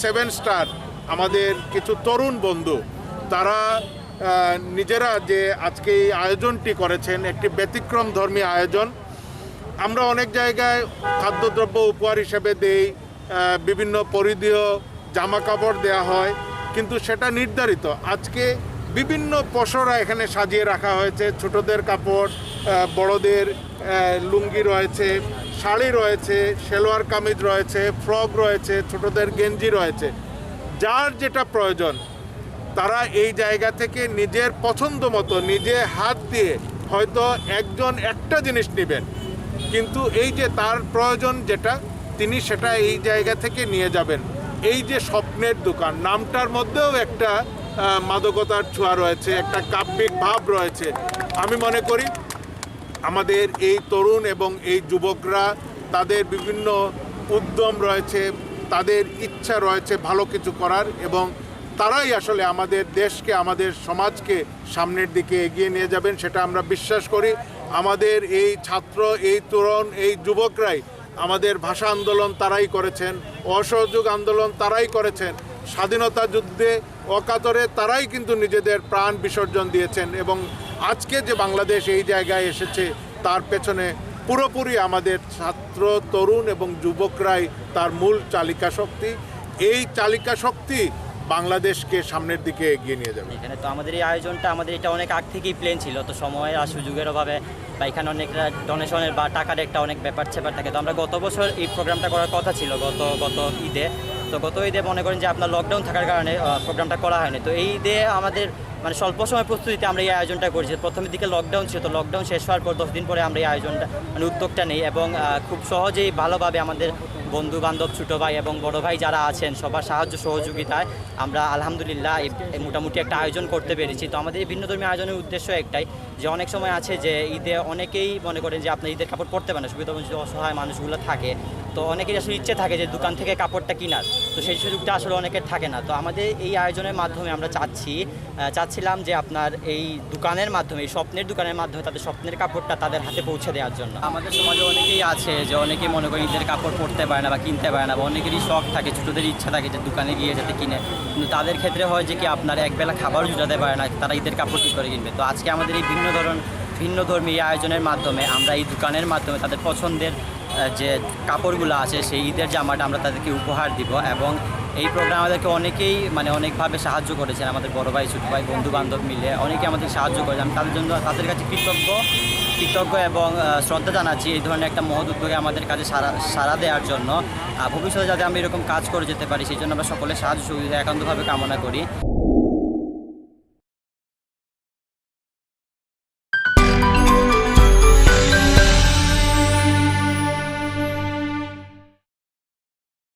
Seven star আমাদের কিছু তরুণ বন্ধু তারা নিজেরা যে আজকে এই আয়োজনটি করেছেন একটি ব্যতিক্রম ধর্মী আয়োজন। আমরা অনেক জায়গায় খাদ্যদ্রব্য উপহার হিসেবে দেই, বিভিন্ন পরিধেয় জামা কাপড় দেওয়া হয়, কিন্তু সেটা নির্ধারিত। আজকে বিভিন্ন পসরা এখানে সাজিয়ে রাখা হয়েছে, ছোটদের কাপড়, বড়দের লুঙ্গি রয়েছে, শাড়ি রয়েছে, সেলোয়ার কামিজ রয়েছে, ফ্রক রয়েছে, ছোটদের গেঞ্জি রয়েছে। যার যেটা প্রয়োজন তারা এই জায়গা থেকে নিজের পছন্দ মতো নিজে হাত দিয়ে হয়তো একজন একটা জিনিস নেবেন, কিন্তু এই যে তার প্রয়োজন যেটা তিনি সেটা এই জায়গা থেকে নিয়ে যাবেন। এই যে স্বপ্নের দোকান নামটার মধ্যেও একটা মাদকতার ছোঁয়া রয়েছে, একটা কাব্যিক ভাব রয়েছে। আমি মনে করি আমাদের এই তরুণ এবং এই যুবকরা তাদের বিভিন্ন উদ্যম রয়েছে, তাদের ইচ্ছা রয়েছে ভালো কিছু করার, এবং তারাই আসলে আমাদের দেশকে আমাদের সমাজকে সামনের দিকে এগিয়ে নিয়ে যাবেন সেটা আমরা বিশ্বাস করি। আমাদের এই ছাত্র, এই তরুণ, এই যুবকরাই আমাদের ভাষা আন্দোলন তারাই করেছেন, অসহযোগ আন্দোলন তারাই করেছেন, স্বাধীনতা যুদ্ধে অকাতরে তারাই কিন্তু নিজেদের প্রাণ বিসর্জন দিয়েছেন, এবং আজকে যে বাংলাদেশ এই জায়গায় এসেছে তার পেছনে পুরোপুরি আমাদের ছাত্র, তরুণ এবং যুবকরাই তার মূল চালিকা শক্তি। এই চালিকা শক্তি বাংলাদেশকে সামনের দিকে এগিয়ে নিয়ে যাবে। এখানে তো আমাদের এই আয়োজনটা আমাদের এটা অনেক আগ থেকেই প্ল্যান ছিল, তো সময়ের আর সুযোগের অভাবে বা এখানে অনেক ডোনেশনের বা টাকার একটা অনেক ব্যাপার ছেপার থাকে। তো আমরা গত বছর এই প্রোগ্রামটা করার কথা ছিল গত ঈদে, তো গত ঈদে মনে করেন যে আপনার লকডাউন থাকার কারণে প্রোগ্রামটা করা হয়নি। তো এই ঈদে আমাদের মানে স্বল্প সময় প্রস্তুতিতে আমরা এই আয়োজনটা করেছি। প্রথমের দিকে লকডাউন ছিল, তো লকডাউন শেষ হওয়ার পর 10 দিন পরে আমরা এই আয়োজনটা মানে উদ্যোগটা নেই, এবং খুব সহজেই ভালোভাবে আমাদের বন্ধু বান্ধব, ছোটো ভাই এবং বড় ভাই যারা আছেন সবার সাহায্য সহযোগিতায় আমরা আলহামদুলিল্লাহ মোটামুটি একটা আয়োজন করতে পেরেছি। তো আমাদের এই ভিন্নধর্মী আয়োজনের উদ্দেশ্য একটাই, যে অনেক সময় আছে যে ঈদে অনেকেই মনে করেন যে আপনার ঈদের কাপড় পরতে পারে না, সুবিধাবঞ্চিত অসহায় মানুষগুলো থাকে, তো অনেকের আসলে ইচ্ছে থাকে যে দোকান থেকে কাপড়টা কেনার, তো সেই সুযোগটা আসলে অনেকের থাকে না। তো আমাদের এই আয়োজনের মাধ্যমে আমরা চাচ্ছিলাম যে আপনার এই দোকানের মাধ্যমে, এই স্বপ্নের দোকানের মাধ্যমে তাদের স্বপ্নের কাপড়টা তাদের হাতে পৌঁছে দেওয়ার জন্য। আমাদের সমাজে অনেকেই আছে যে অনেকেই মনে করেন ঈদের কাপড় পরতে পারে না বা কিনতে পারে না, বা অনেকেরই শখ থাকে, ছোটোদের ইচ্ছা থাকে যে দোকানে গিয়ে যাতে কিনে, কিন্তু তাদের ক্ষেত্রে হয় যে কি আপনার একবেলা খাবারও জুটাতে পারে না, তারা ঈদের কাপড় কী করে কিনবে। তো আজকে আমাদের এই ভিন্নধর্মী আয়োজনের মাধ্যমে আমরা এই দোকানের মাধ্যমে তাদের পছন্দের যে কাপড়গুলো আছে সেই ঈদের জামাটা আমরা তাদেরকে উপহার দিব। এবং এই প্রোগ্রাম আমাদেরকে অনেকেই মানে অনেকভাবে সাহায্য করেছেন, আমাদের বড় ভাই, ছোটো ভাই, বন্ধু বান্ধব মিলে অনেকে আমাদের সাহায্য করেছে। আমি তাদের জন্য তাদের কাছে কৃতজ্ঞ এবং শ্রদ্ধা জানাচ্ছি এই ধরনের একটা মহৎ উদ্যোগে আমাদের কাছে সাড়া দেওয়ার জন্য। ভবিষ্যতে যাতে আমি এরকম কাজ করে যেতে পারি সেই জন্য আমরা সকলের সাহায্য সুবিধা একান্তভাবে কামনা করি।